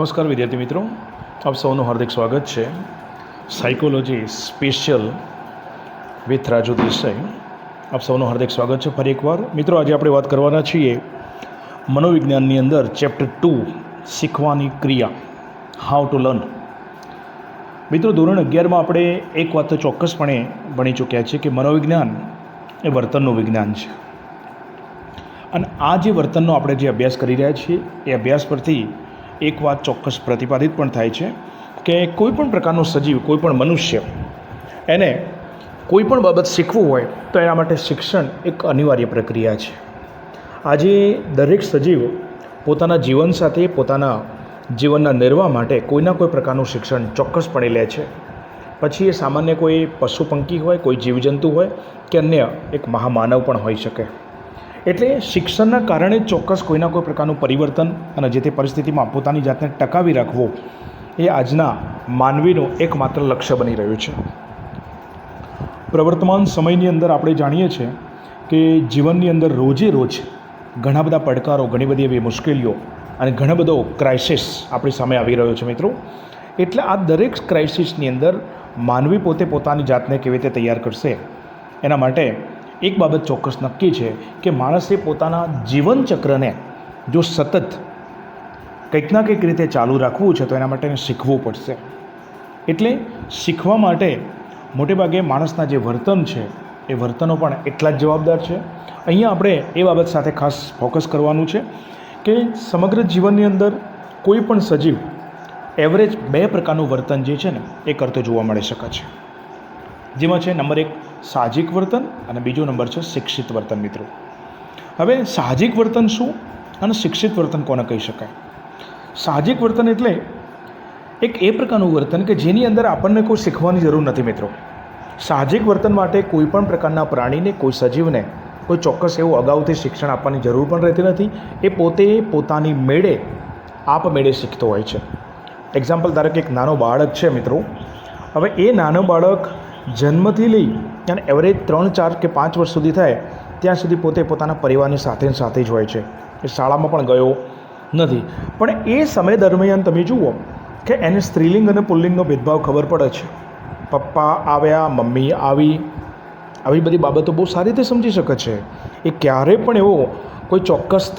નમસ્કાર વિદ્યાર્થી મિત્રો, આપ સૌનું હાર્દિક સ્વાગત છે psychology special with Raju Desai. આપ સૌનું હાર્દિક સ્વાગત છે ફરી એકવાર. મિત્રો, આજે આપણે વાત કરવાના છીએ મનોવિજ્ઞાનની અંદર ચેપ્ટર 2 શીખવાની ક્રિયા, હાઉ ટુ લર્ન. મિત્રો, ધોરણ 11માં આપણે એક વાત તો ચોક્કસપણે ભણી ચૂક્યા છીએ કે મનોવિજ્ઞાન એ વર્તનનું વિજ્ઞાન છે. અને આ જે વર્તનનો આપણે જે અભ્યાસ કરી રહ્યા છીએ એ અભ્યાસ પરથી એક વાત ચોક્કસ પ્રતિપાદિત પણ થાય છે કે કોઈપણ પ્રકારનો સજીવ, કોઈપણ મનુષ્ય, એને કોઈપણ બાબત શીખવું હોય તો એના માટે શિક્ષણ એક અનિવાર્ય પ્રક્રિયા છે. આજે દરેક સજીવ પોતાના જીવન સાથે, પોતાના જીવનના નિર્વાહ માટે કોઈના કોઈ પ્રકારનું શિક્ષણ ચોક્કસપણે લે છે. પછી એ સામાન્ય કોઈ પશુ પંખી હોય, કોઈ જીવજંતુ હોય કે અન્ય એક મહામાનવ પણ હોઈ શકે. એટલે શિક્ષણના કારણે ચોક્કસ કોઈના કોઈ પ્રકારનું પરિવર્તન અને જે તે પરિસ્થિતિમાં પોતાની જાતને ટકાવી રાખવો એ આજના માનવીનું એકમાત્ર લક્ષ્ય બની રહ્યું છે. પ્રવર્તમાન સમયની અંદર આપણે જાણીએ છીએ કે જીવનની અંદર રોજે રોજ ઘણા બધા પડકારો, ઘણી બધી એવી મુશ્કેલીઓ અને ઘણો બધો ક્રાઇસિસ આપણી સામે આવી રહ્યો છે મિત્રો. એટલે આ દરેક ક્રાઇસિસની અંદર માનવી પોતે પોતાની જાતને કેવી રીતે તૈયાર કરશે એના માટે એક બાબત ચોક્કસ નક્કી છે કે માણસે પોતાના જીવનચક્રને જો સતત કંઈક ના કંઈક રીતે ચાલુ રાખવું છે તો એના માટે શીખવું પડશે. એટલે શીખવા માટે મોટેભાગે માણસના જે વર્તન છે એ વર્તનો પણ એટલા જ જવાબદાર છે. અહીંયા આપણે એ બાબત સાથે ખાસ ફોકસ કરવાનું છે કે સમગ્ર જીવનની અંદર કોઈ પણ સજીવ એવરેજ 2 પ્રકારનું વર્તન જે છે ને એ કરતો જોવા મળી શકે છે. જેમાં છે નંબર 1 સાહજિક વર્તન અને બીજો નંબર છે શિક્ષિત વર્તન. મિત્રો, હવે સાહજિક વર્તન શું અને શિક્ષિત વર્તન કોને કહી શકાય? સાહજિક વર્તન એટલે એક એ પ્રકારનું વર્તન કે જેની અંદર આપણને કોઈ શીખવાની જરૂર નથી. મિત્રો, સાહજિક વર્તન માટે કોઈ પણ પ્રકારના પ્રાણીને, કોઈ સજીવને કોઈ ચોક્કસ એવું અગાઉથી શિક્ષણ આપવાની જરૂર પણ રહેતી નથી. એ પોતે પોતાની મેળે આપમેળે શીખતો હોય છે. એક્ઝામ્પલ, ધારો કે એક નાનો બાળક છે મિત્રો. હવે એ નાનો બાળક જન્મથી લઈ અને એવરેજ 3, 4 કે 5 વર્ષ સુધી થાય ત્યાં સુધી પોતે પોતાના પરિવારની સાથે જ હોય છે. એ શાળામાં પણ ગયો નથી. પણ એ સમય દરમિયાન તમે જુઓ કે એને સ્ત્રીલિંગ અને પુલ્લિંગનો ભેદભાવ ખબર પડે છે. પપ્પા આવ્યા, મમ્મી આવી બધી બાબતો બહુ સારી રીતે સમજી શકે છે. એ ક્યારેય પણ એવો કોઈ ચોક્કસ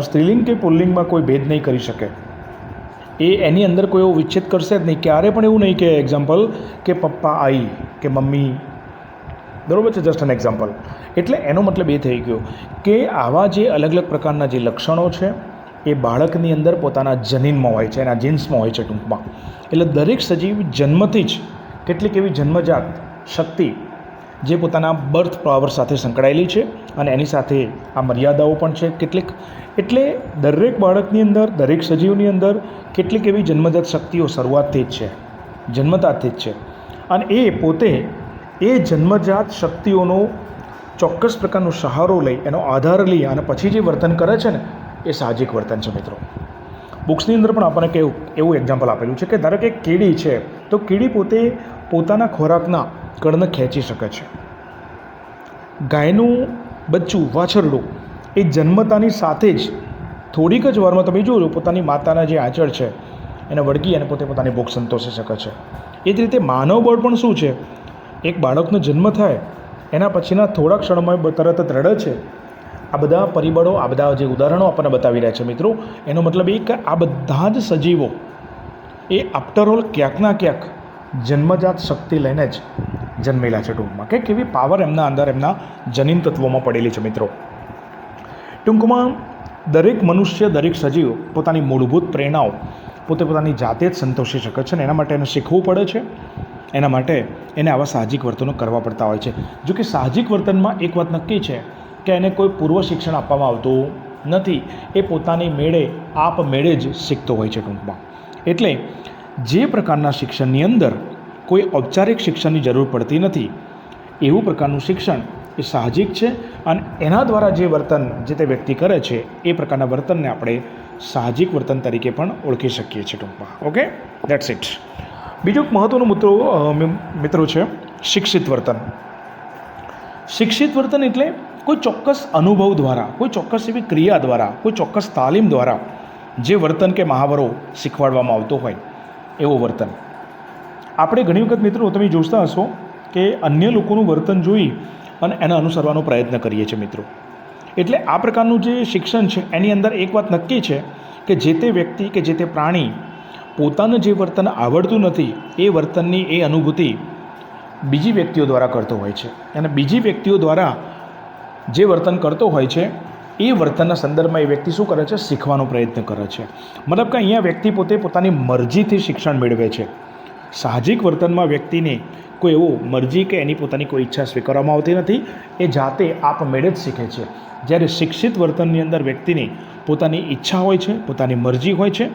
સ્ત્રીલિંગ કે પુલ્લિંગમાં કોઈ ભેદ નહીં કરી શકે. એ એની અંદર કોઈ એવો વિચ્છેદ કરશે જ નહીં. ક્યારે પણ એવું નહીં કે એક્ઝામ્પલ કે પપ્પા આઈ કે મમ્મી, બરાબર છે, જસ્ટ એન એક્ઝામ્પલ. એટલે એનો મતલબ એ થઈ ગયો કે આવા જે અલગ અલગ પ્રકારના જે લક્ષણો છે એ બાળકની અંદર પોતાના જનીનમાં હોય છે, એના જીન્સમાં હોય છે ટૂંકમાં. એટલે દરેક સજીવ જન્મથી જ કેટલીક એવી જન્મજાત શક્તિ જે પોતાના બર્થ પાવર સાથે સંકળાયેલી છે અને એની સાથે આ મર્યાદાઓ પણ છે કેટલીક. એટલે દરેક બાળકની અંદર, દરેક સજીવની અંદર કેટલીક એવી જન્મજાત શક્તિઓ શરૂઆતથી જ છે, જન્મતાથી જ છે. અને એ પોતે એ જન્મજાત શક્તિઓનો ચોક્કસ પ્રકારનો સહારો લઈ, એનો આધાર લઈ અને પછી જે વર્તન કરે છે ને એ સાહજિક વર્તન છે. મિત્રો, બુક્સની અંદર પણ આપણને એવું એક્ઝામ્પલ આપેલું છે કે ધારો કે કીડી છે તો કીડી પોતે પોતાના ખોરાકના કણને ખેંચી શકે છે. ગાયનું બચ્ચું, વાછરડું, એ જન્મતાની સાથે જ થોડીક જ વારમાં તમે જોજો પોતાની માતાના જે આંચળ છે એને વળગી અને પોતે પોતાની ભૂખ સંતોષી શકે છે. એ જ રીતે માનવ બળ પણ શું છે, એક બાળકનો જન્મ થાય એના પછીના થોડા ક્ષણમાં તરત જ રડે છે. આ બધા પરિબળો, આ બધા જે ઉદાહરણો આપણને બતાવી રહ્યા છે મિત્રો, એનો મતલબ એ કે આ બધા જ સજીવો એ આફ્ટરઓલ ક્યાંક ના ક્યાંક જન્મજાત શક્તિ લઈને જ જન્મેલા છે ટૂંકમાં. કે કેવી પાવર એમના અંદર, એમના જનીન તત્વોમાં પડેલી છે. મિત્રો, ટૂંકમાં દરેક મનુષ્ય, દરેક સજીવ પોતાની મૂળભૂત પ્રેરણાઓ પોતે પોતાની જાતે જ સંતોષી શકે છે ને એના માટે એને શીખવું પડે છે. એના માટે એને આવા સાહજિક વર્તનો કરવા પડતા હોય છે. જો કે સાહજિક વર્તનમાં એક વાત નક્કી છે કે એને કોઈ પૂર્વ શિક્ષણ આપવામાં આવતું નથી. એ પોતાની મેળે આપમેળે જ શીખતો હોય છે ટૂંકમાં. એટલે જે પ્રકારના શિક્ષણની અંદર કોઈ ઔપચારિક શિક્ષણની જરૂર પડતી નથી એવું પ્રકારનું શિક્ષણ એ સાહજિક છે. અને એના દ્વારા જે વર્તન જે તે વ્યક્તિ કરે છે એ પ્રકારના વર્તનને આપણે સાહજિક વર્તન તરીકે પણ ઓળખી શકીએ છીએ ટૂંકમાં. Okay, that's it. બીજું એક મહત્ત્વનું મિત્રો છે શિક્ષિત વર્તન. શિક્ષિત વર્તન એટલે કોઈ ચોક્કસ અનુભવ દ્વારા, કોઈ ચોક્કસ એવી ક્રિયા દ્વારા, કોઈ ચોક્કસ તાલીમ દ્વારા જે વર્તન કે મહાવરો શીખવાડવામાં આવતો હોય એવું વર્તન. આપણે ઘણી વખત મિત્રો તમે જોતા હશો કે અન્ય લોકોનું વર્તન જોઈ અને એને અનુસરવાનો પ્રયત્ન કરીએ છીએ મિત્રો. એટલે આ પ્રકારનું જે શિક્ષણ છે એની અંદર એક વાત નક્કી છે કે જે તે વ્યક્તિ કે જે તે પ્રાણી પોતાને જે વર્તન આવડતું નથી એ વર્તનની એ અનુભૂતિ બીજી વ્યક્તિઓ દ્વારા કરતો હોય છે, અને બીજી વ્યક્તિઓ દ્વારા જે વર્તન કરતો હોય છે એ વર્તનના સંદર્ભમાં એ વ્યક્તિ શું કરે છે, શીખવાનો પ્રયત્ન કરે છે. મતલબ કે અહીંયા વ્યક્તિ પોતે પોતાની મરજીથી શિક્ષણ મેળવે છે. સાહજિક વર્તનમાં વ્યક્તિને કોઈ એવો મરજી કે એની પોતાની કોઈ ઈચ્છા સ્વીકારવામાં આવતી નથી, એ જાતે આપમેળે જ શીખે છે. જ્યારે શિક્ષિત વર્તનની અંદર વ્યક્તિની પોતાની ઈચ્છા હોય છે, પોતાની મરજી હોય છે,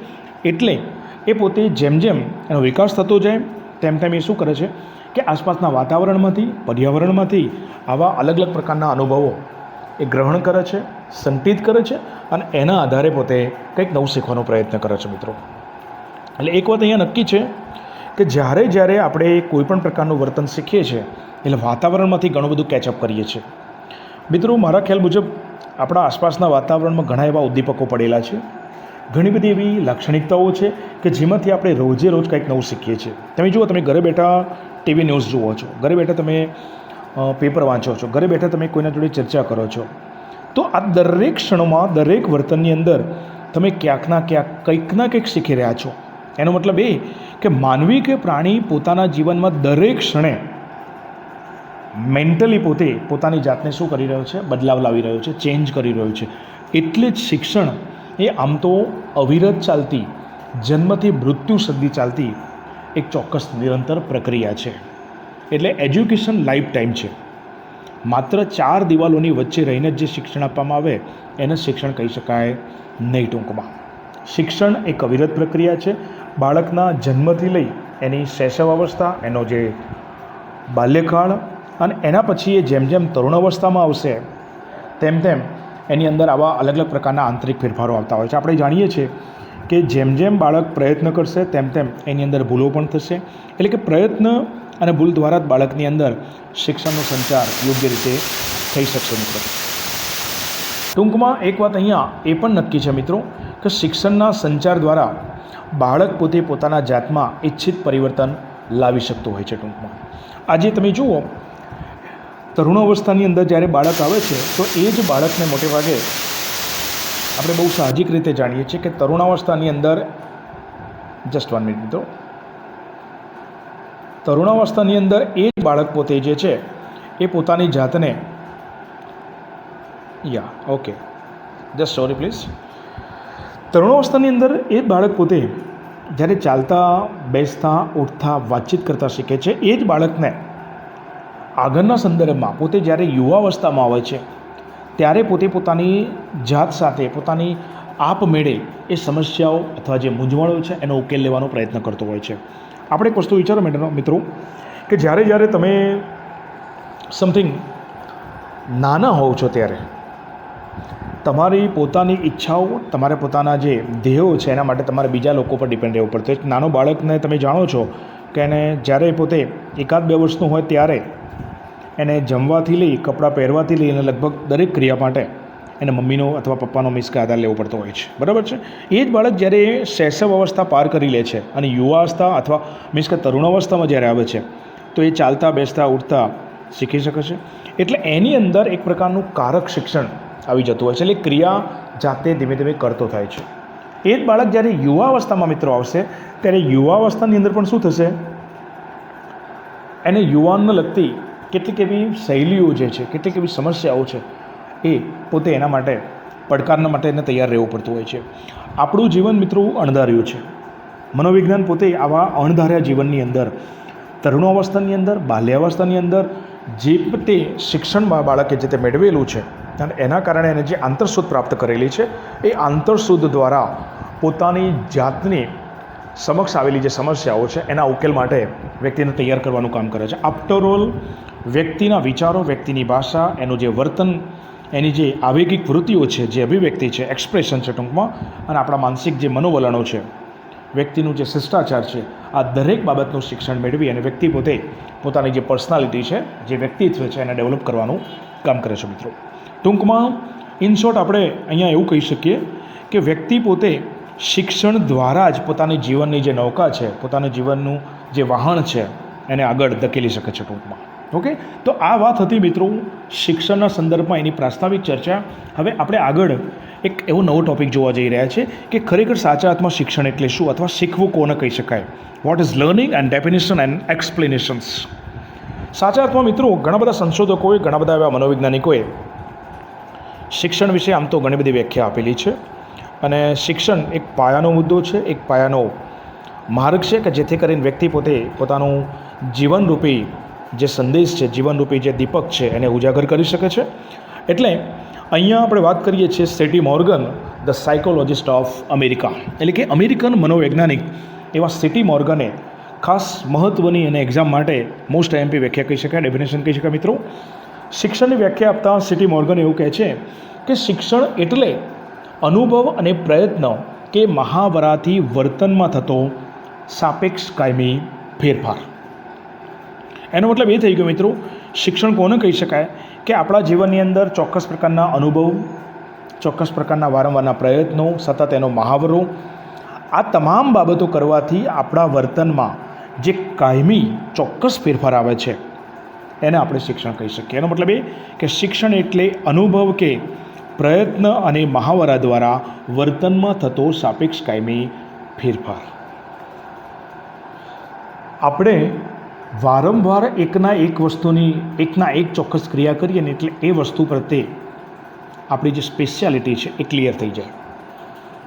એટલે એ પોતે જેમ જેમ એનો વિકાસ થતો જાય તેમ તેમ એ શું કરે છે કે આસપાસના વાતાવરણમાંથી, પર્યાવરણમાંથી આવા અલગ અલગ પ્રકારના અનુભવો એ ગ્રહણ કરે છે, સંકલિત કરે છે અને એના આધારે પોતે કંઈક નવું શીખવાનો પ્રયત્ન કરે છે મિત્રો. એટલે એક વાત અહીંયા નક્કી છે કે જ્યારે આપણે કોઈ પણ પ્રકારનું વર્તન શીખીએ છીએ એટલે વાતાવરણમાંથી ઘણું બધું કેચઅપ કરીએ છીએ મિત્રો. મારા ખ્યાલ મુજબ આપણા આસપાસના વાતાવરણમાં ઘણા એવા ઉદ્દીપકો પડેલા છે, ઘણી બધી એવી લાક્ષણિકતાઓ છે કે જેમાંથી આપણે રોજે રોજ કંઈક નવું શીખીએ છીએ. તમે જુઓ, તમે ઘરે બેઠા ટીવી ન્યૂઝ જુઓ છો, ઘરે બેઠા તમે પેપર વાંચો છો, ઘરે બેઠા તમે કોઈના જોડે ચર્ચા કરો છો, તો આ દરેક ક્ષણોમાં દરેક વર્તનની અંદર તમે ક્યાંક ના કંઈક શીખી રહ્યા છો. એનો મતલબ એ કે માનવી કે પ્રાણી પોતાના જીવનમાં દરેક ક્ષણે મેન્ટલી પોતે પોતાની જાતને શું કરી રહ્યો છે, બદલાવ લાવી રહ્યો છે, ચેન્જ કરી રહ્યો છે. એટલે જ શિક્ષણ એ આમ તો અવિરત ચાલતી, જન્મથી મૃત્યુ સુધી ચાલતી એક ચોક્કસ નિરંતર પ્રક્રિયા છે. એટલે એજ્યુકેશન લાઈફ ટાઈમ છે. માત્ર 4 દિવાલોની વચ્ચે રહીને જે શિક્ષણ આપવામાં આવે એને શિક્ષણ કહી શકાય નહીં. ટૂંકમાં શિક્ષણ એક અવિરત પ્રક્રિયા છે. બાળકના જન્મથી લઈ એની શૈશવ અવસ્થા, એનો જે બાલ્યકાળ અને એના પછી એ જેમ જેમ તરુણ અવસ્થામાં આવશે તેમ તેમ એની અંદર આવા અલગ અલગ પ્રકારના આંતરિક ફેરફારો આવતા હોય છે. આપણે જાણીએ છીએ કે જેમ જેમ બાળક પ્રયત્ન કરશે તેમ તેમ એની અંદર ભૂલો પણ થશે. એટલે કે પ્રયત્ન અને ભૂલ દ્વારા જ બાળકની અંદર શિક્ષણનો સંચાર યોગ્ય રીતે થઈ શકશે મિત્રો. ટૂંકમાં એક વાત અહીંયા એ પણ નક્કી છે મિત્રો કે શિક્ષણના સંચાર દ્વારા બાળક પોતે પોતાના જાતમાં ઈચ્છિત પરિવર્તન લાવી શકતો હોય છે. ટૂંકમાં આજે તમે જુઓ, તરુણ અવસ્થાની અંદર જ્યારે બાળક આવે છે તો એ જ બાળકને મોટે ભાગે આપણે બહુ સાહજિક રીતે જાણીએ છીએ કે તરુણાવસ્થાની અંદર તરુણાવસ્થાની અંદર એ જ બાળક પોતે જે છે એ પોતાની જાતને તરુણાવસ્થાની અંદર એ જ બાળક પોતે જ્યારે ચાલતા, બેસતા, ઉઠતા, વાતચીત કરતા શીખે છે. એ જ બાળકને આગળના સંદર્ભમાં પોતે જ્યારે યુવાવસ્થામાં આવે છે ત્યારે પોતે પોતાની જાત સાથે પોતાની આપમેળે એ સમસ્યાઓ અથવા જે મૂંઝવણો છે એનો ઉકેલ લેવાનો પ્રયત્ન કરતો હોય છે. આપણે એક વસ્તુ વિચારો મિત્રો કે જ્યારે તમે સમથિંગ નાના હોવ છો ત્યારે તમારી પોતાની ઈચ્છાઓ, તમારે પોતાના જે ધ્યેયો છે એના માટે તમારે બીજા લોકો પર ડિપેન્ડ રહેવું પડતું. એક નાનો બાળકને તમે જાણો છો કે એને જ્યારે પોતે 1-2 વર્ષનું હોય ત્યારે એને જમવાથી લઈ, કપડાં પહેરવાથી લઈ અને લગભગ દરેક ક્રિયા માટે એને મમ્મીનો અથવા પપ્પાનો આધાર લેવો પડતો હોય છે. બરાબર છે. એ જ બાળક જ્યારે શૈશવ અવસ્થા પાર કરી લે છે અને યુવાવસ્થા અથવા તરુણાવસ્થામાં જ્યારે આવે છે તો એ ચાલતા, બેસતા, ઉઠતા શીખી શકે છે. એટલે એની અંદર એક પ્રકારનું કારક શિક્ષણ આવી જતું હોય છે. એટલે ક્રિયા જાતે ધીમે ધીમે કરતો થાય છે. એ જ બાળક જ્યારે યુવાવસ્થામાં મિત્રો આવશે ત્યારે યુવાવસ્થાની અંદર પણ શું થશે, એને યુવાનને લગતી કેટલીક એવી શૈલીઓ જે છે, કેટલીક એવી સમસ્યાઓ છે એ પોતે એના માટે પડકારના માટે એને તૈયાર રહેવું પડતું હોય છે. આપણું જીવન મિત્રો અણધાર્યું છે. મનોવિજ્ઞાન પોતે આવા અણધાર્યા જીવનની અંદર તરુણાવસ્થાની અંદર, બાલ્યાવસ્થાની અંદર જે તે શિક્ષણ બાળકે જે તે મેળવેલું છે અને એના કારણે એને જે આંતરસૂઝ પ્રાપ્ત કરેલી છે એ આંતરસૂઝ દ્વારા પોતાની જાતની સમક્ષ આવેલી જે સમસ્યાઓ છે એના ઉકેલ માટે વ્યક્તિને તૈયાર કરવાનું કામ કરે છે. આફ્ટર ઓલ વ્યક્તિના વિચારો, વ્યક્તિની ભાષા, એનું જે વર્તન, એની જે આવેગિક વૃત્તિઓ છે, જે અભિવ્યક્તિ છે, એક્સપ્રેશન છે ટૂંકમાં, અને આપણા માનસિક જે મનોવલણો છે, વ્યક્તિનું જે શિષ્ટાચાર છે, આ દરેક બાબતનું શિક્ષણ મેળવી અને વ્યક્તિ પોતે પોતાની જે પર્સનાલિટી છે, જે વ્યક્તિત્વ છે એને ડેવલપ કરવાનું કામ કરે છે મિત્રો. ટૂંકમાં ઇન શોર્ટ આપણે અહીંયા એવું કહી શકીએ કે વ્યક્તિ પોતે શિક્ષણ દ્વારા જ પોતાની જીવનની જે નૌકા છે, પોતાનું જીવનનું જે વાહન છે એને આગળ ધકેલી શકે છે ટૂંકમાં. ઓકે, તો આ વાત હતી મિત્રો શિક્ષણના સંદર્ભમાં એની પ્રાસ્તાવિક ચર્ચા. હવે આપણે આગળ એક એવો નવો ટૉપિક જોવા જઈ રહ્યા છે કે ખરેખર સાચા અર્થમાં શિક્ષણ એટલે શું, અથવા શીખવું કોને કહી શકાય. What is learning and definition and explanations. સાચા અર્થમાં મિત્રો ઘણા બધા સંશોધકોએ, ઘણા બધા એવા મનોવૈજ્ઞાનિકોએ શિક્ષણ વિશે આમ તો ઘણી બધી વ્યાખ્યા આપેલી છે. અને શિક્ષણ એક પાયાનો મુદ્દો છે, એક પાયાનો માર્ગ છે કે જેથી કરીને વ્યક્તિ પોતે પોતાનું જીવનરૂપી જે સંદેશ છે, જીવનરૂપી જે દીપક છે એને ઉજાગર કરી શકે છે. એટલે અહીંયા આપણે વાત કરીએ છીએ settee Morgan, the psychologist of America, એટલે કે અમેરિકન મનોવૈજ્ઞાનિક એવા સેટી મોર્ગને ખાસ મહત્ત્વની અને એક્ઝામ માટે મોસ્ટ આઈએમપી વ્યાખ્યા કહી શકાય, ડેફિનેશન કહી શકાય મિત્રો. શિક્ષણની વ્યાખ્યા આપતા સેટી મોર્ગન એવું કહે છે કે શિક્ષણ એટલે અનુભવ અને પ્રયત્ન કે મહાવરાથી વર્તનમાં થતો સાપેક્ષ કાયમી ફેરફાર. એનો મતલબ એ થઈ ગયો મિત્રો, શિક્ષણ કોને કહી શકાય કે આપણા જીવનની અંદર ચોક્કસ પ્રકારના અનુભવ, ચોક્કસ પ્રકારના વારંવારના પ્રયત્નો, સતત એનો મહાવરો, આ તમામ બાબતો કરવાથી આપણા વર્તનમાં જે કાયમી ચોક્કસ ફેરફાર આવે છે એને આપણે શિક્ષણ કહી શકીએ. એનો મતલબ એ કે શિક્ષણ એટલે અનુભવ કે પ્રયત્ન અને મહાવરા દ્વારા વર્તનમાં થતો સાપેક્ષ કાયમી ફેરફાર. આપણે વારંવાર એકના એક ચોક્કસ ક્રિયા કરીએ ને એટલે એ વસ્તુ પ્રત્યે આપણી જે સ્પેશિયાલિટી છે એ ક્લિયર થઈ જાય.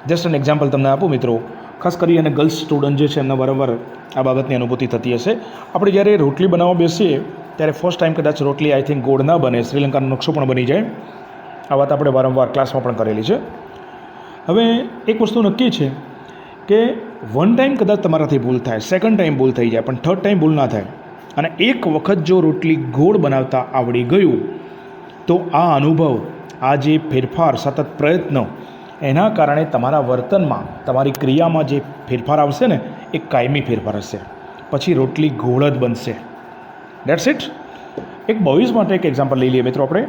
જસ્ટ એન એક્ઝામ્પલ તમને આપું મિત્રો, ખાસ કરી અને ગર્લ્સ સ્ટુડન્ટ જે છે એમના વારંવાર આ બાબતની અનુભૂતિ થતી હશે. આપણે જ્યારે રોટલી બનાવવા બેસીએ ત્યારે ફર્સ્ટ ટાઈમ કદાચ રોટલી આઈ થિંક ગોળ ના બને, શ્રીલંકાનો નકશો પણ બની જાય. આ વાત આપણે વારંવાર ક્લાસમાં પણ કરેલી છે. હવે એક વસ્તુ નક્કી છે કે વન ટાઈમ કદાચ તમારાથી ભૂલ થાય, સેકન્ડ ટાઈમ ભૂલ થઈ જાય, પણ થર્ડ ટાઈમ ભૂલ ના થાય. અને એક વખત જો રોટલી ગોળ બનાવતા આવડી ગયું તો આ અનુભવ, આ જે ફેરફાર, સતત પ્રયત્નો, એના કારણે તમારા વર્તનમાં, તમારી ક્રિયામાં જે ફેરફાર આવશે ને એ કાયમી ફેરફાર હશે. પછી રોટલી ગોળ જ બનશે. Dates it. એક બોયઝ માટે એક એક્ઝામ્પલ લઈ લઈએ મિત્રો આપણે.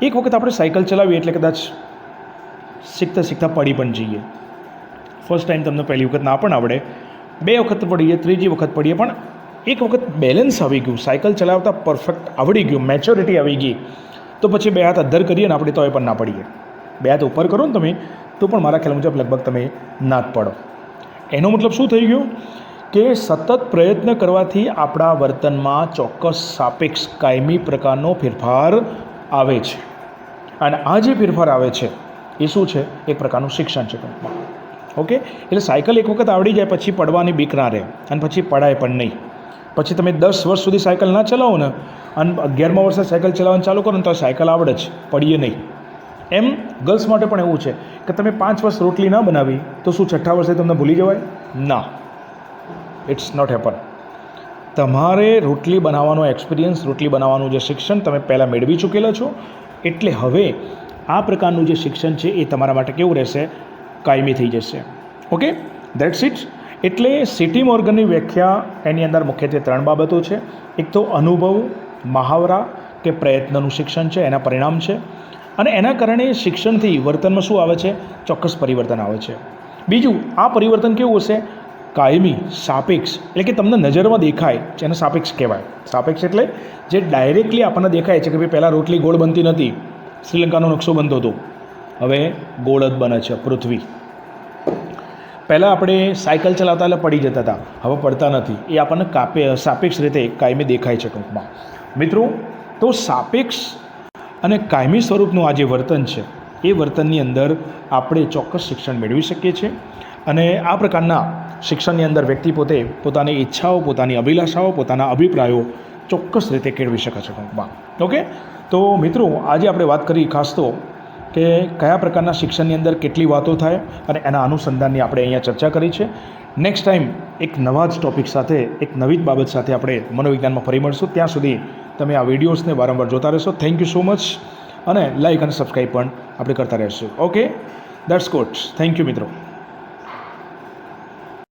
એક વખત આપણે સાયકલ ચલાવીએ એટલે કદાચ શીખતા શીખતા પડી પણ જઈએ. ફર્સ્ટ ટાઈમ તમને પહેલી વખત ના પણ આવડે, બે વખત પડીએ, ત્રીજી વખત પડીએ, પણ એક વખત બેલેન્સ આવી ગયું, સાયકલ ચલાવતા પરફેક્ટ આવડી ગયું, મેચ્યોરિટી આવી ગઈ, તો પછી બે હાથ અદ્ધર કરીએ ને આપણે તો એ પણ ના પડીએ. બે હાથ ઉપર કરો ને તમે તો પણ મારા ખ્યાલ મુજબ લગભગ તમે ના જ પડો. એનો મતલબ શું થઈ ગયું કે સતત પ્રયત્ન કરવાથી આપણા વર્તનમાં ચોક્કસ સાપેક્ષ કાયમી પ્રકારનો ફેરફાર આવે છે. અને આ જે ફેરફાર આવે છે એ શું છે? એક પ્રકારનું શિક્ષણ છે ટૂંકમાં. ઓકે, એટલે સાયકલ એક વખત આવડી જાય પછી પડવાની બીક ના રહે, અને પછી પડાય પણ નહીં. પછી તમે 10 વર્ષ સુધી સાયકલ ના ચલાવો ને અને 11મા વર્ષે સાયકલ ચલાવવાનું ચાલુ કરો ને તો સાયકલ આવડે જ, પડીએ નહીં. એમ ગર્લ્સ માટે પણ એવું છે કે તમે 5 વર્ષ રોટલી ના બનાવી તો શું 6ઠ્ઠા વર્ષે તમને ભૂલી જવાય? ના, ઇટ્સ નોટ હેપન. તમારે રોટલી બનાવવાનો એક્સપિરિયન્સ, રોટલી બનાવવાનું જે શિક્ષણ તમે પહેલાં મેળવી ચૂકેલા છો, એટલે હવે આ પ્રકારનું જે શિક્ષણ છે એ તમારા માટે કેવું રહેશે? કાયમી થઈ જશે. Okay, that's it. એટલે સેટી મોર્ગનની વ્યાખ્યા એની અંદર મુખ્યત્વે 3 બાબતો છે. એક તો અનુભવ, મહાવરા કે પ્રયત્નનું શિક્ષણ છે, એના પરિણામ છે. અને એના કારણે શિક્ષણથી વર્તનમાં શું આવે છે? ચોક્કસ પરિવર્તન આવે છે. બીજું, આ પરિવર્તન કેવું હશે? કાયમી, સાપેક્ષ, એટલે કે તમને નજરમાં દેખાય, જેને સાપેક્ષ કહેવાય. સાપેક્ષ એટલે જે ડાયરેક્ટલી આપણને દેખાય છે કે ભાઈ પહેલાં રોટલી ગોળ બનતી નથી, શ્રીલંકાનો નકશો બનતો હતો, હવે ગોળ જ બને છે પૃથ્વી. પહેલાં આપણે સાયકલ ચલાવતા એટલે પડી જતા હતા, હવે પડતા નથી. એ આપણને સાપેક્ષ રીતે કાયમી દેખાય છે ટૂંકમાં. મિત્રો, તો સાપેક્ષ અને કાયમી સ્વરૂપનું આ જે વર્તન છે એ વર્તનની અંદર આપણે ચોક્કસ શિક્ષણ મેળવી શકીએ છીએ. અને આ પ્રકારના શિક્ષણની અંદર વ્યક્તિ પોતે પોતાની ઈચ્છાઓ, પોતાની અભિલાષાઓ, પોતાના અભિપ્રાયો ચોક્કસ રીતે કેળવી શકે છે ટૂંકમાં. ઓકે, તો મિત્રો આજે આપણે વાત કરી ખાસ તો કે કયા પ્રકારના શિક્ષણની અંદર કેટલી વાતો થાય અને એના અનુસંધાનની આપણે અહીંયા ચર્ચા કરી છે. નેક્સ્ટ ટાઈમ એક નવા જ ટૉપિક સાથે, એક નવી જ બાબત સાથે આપણે મનોવિજ્ઞાનમાં ફરી મળશું. ત્યાં સુધી તમે આ વિડીયોઝને વારંવાર જોતા રહેશો. Thank you so much. અને લાઇક અને સબસ્ક્રાઈબ પણ આપણે કરતા રહેશું. Okay, that's good. Thank you મિત્રો.